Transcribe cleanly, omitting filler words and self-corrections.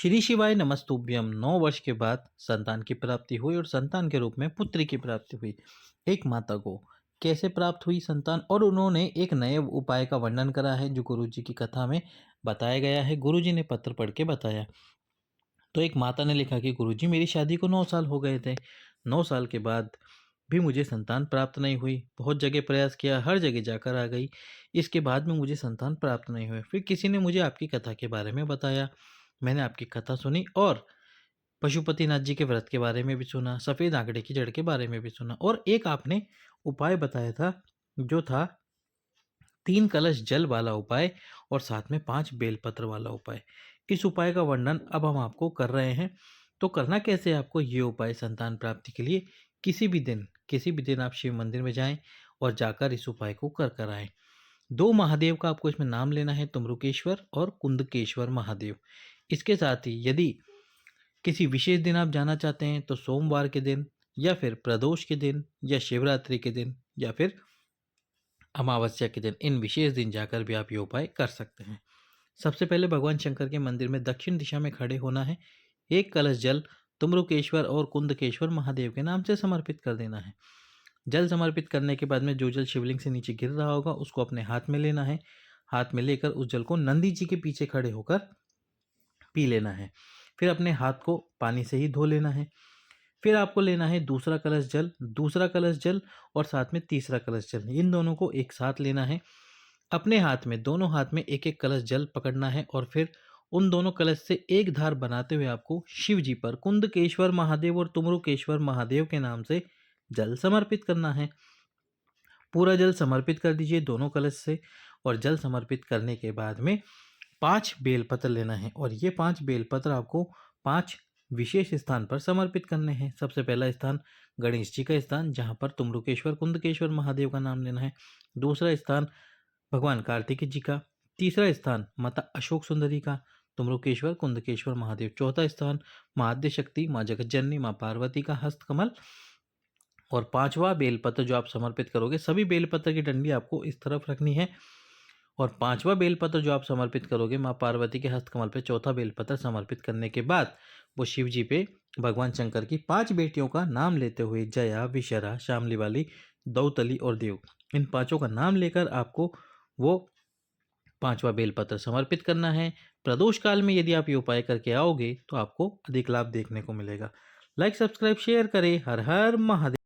श्री शिवाय नमस्तुभ्यम। 9 वर्ष के बाद संतान की प्राप्ति हुई और संतान के रूप में पुत्री की प्राप्ति हुई। एक माता को कैसे प्राप्त हुई संतान, और उन्होंने एक नए उपाय का वर्णन करा है जो गुरुजी की कथा में बताया गया है। गुरुजी ने पत्र पढ़ के बताया। तो एक माता ने लिखा कि गुरुजी, मेरी शादी को 9 साल हो गए थे। 9 साल के बाद भी मुझे संतान प्राप्त नहीं हुई। बहुत जगह प्रयास किया, हर जगह जाकर आ गई। इसके बाद में मुझे संतान प्राप्त नहीं हुई। फिर किसी ने मुझे आपकी कथा के बारे में बताया। मैंने आपकी कथा सुनी और पशुपतिनाथ जी के व्रत के बारे में भी सुना, सफ़ेद आंकड़े की जड़ के बारे में भी सुना, और एक आपने उपाय बताया था जो था 3 कलश जल वाला उपाय और साथ में 5 बेलपत्र वाला उपाय। इस उपाय का वर्णन अब हम आपको कर रहे हैं। तो करना कैसे है आपको ये उपाय संतान प्राप्ति के लिए? किसी भी दिन आप शिव मंदिर में जाएं और जाकर इस उपाय को कर कर आएं। 2 महादेव का आपको इसमें नाम लेना है, तुम्रुकेश्वर और कुंदकेश्वर महादेव। इसके साथ ही यदि किसी विशेष दिन आप जाना चाहते हैं तो सोमवार के दिन, या फिर प्रदोष के दिन, या शिवरात्रि के दिन, या फिर अमावस्या के दिन, इन विशेष दिन जाकर भी आप ये उपाय कर सकते हैं। सबसे पहले भगवान शंकर के मंदिर में दक्षिण दिशा में खड़े होना है। 1 कलश जल तुम्रुकेश्वर और कुंदकेश्वर महादेव के नाम से समर्पित कर देना है। जल समर्पित करने के बाद में जो जल शिवलिंग से नीचे गिर रहा होगा उसको अपने हाथ में लेना है। हाथ में लेकर उस जल को नंदी जी के पीछे खड़े होकर पी लेना है। फिर अपने हाथ को पानी से ही धो लेना है। फिर आपको लेना है दूसरा कलश जल और साथ में तीसरा कलश जल। इन दोनों को एक साथ लेना है। अपने हाथ में, दोनों हाथ में एक एक कलश जल पकड़ना है और फिर उन दोनों कलश से एक धार बनाते हुए आपको शिव जी पर कुंदकेश्वर महादेव और तुम्रुकेश्वर महादेव के नाम से जल समर्पित करना है। पूरा जल समर्पित कर दीजिए दोनों कलश से, और जल समर्पित करने के बाद में 5 बेलपत्र लेना है, और ये 5 बेलपत्र आपको 5 विशेष स्थान पर समर्पित करने हैं। सबसे पहला स्थान गणेश जी का स्थान, जहाँ पर तुम्रुकेश्वर कुंदकेश्वर महादेव का नाम लेना है। दूसरा स्थान भगवान कार्तिकेय जी का। तीसरा स्थान माता अशोक सुंदरी का, तुम्रुकेश्वर कुंदकेश्वर महादेव। चौथा स्थान माँ आद्य शक्ति, माँ जगतजननी, माँ पार्वती का हस्तकमल। और 5वां बेलपत्र जो आप समर्पित करोगे, सभी बेलपत्र की डंडी आपको इस तरफ रखनी है, और 5वां बेलपत्र जो आप समर्पित करोगे माँ पार्वती के हस्तकमल पे, चौथा बेलपत्र समर्पित करने के बाद वो शिव जी पे भगवान शंकर की 5 बेटियों का नाम लेते हुए, जया, विशरा, शामली वाली, दौतली और देव, इन 5 का नाम लेकर आपको वो 5वां बेलपत्र समर्पित करना है। प्रदोष काल में यदि आप ये उपाय करके आओगे तो आपको अधिक लाभ देखने को मिलेगा। लाइक, सब्सक्राइब, शेयर करें। हर हर महादेव।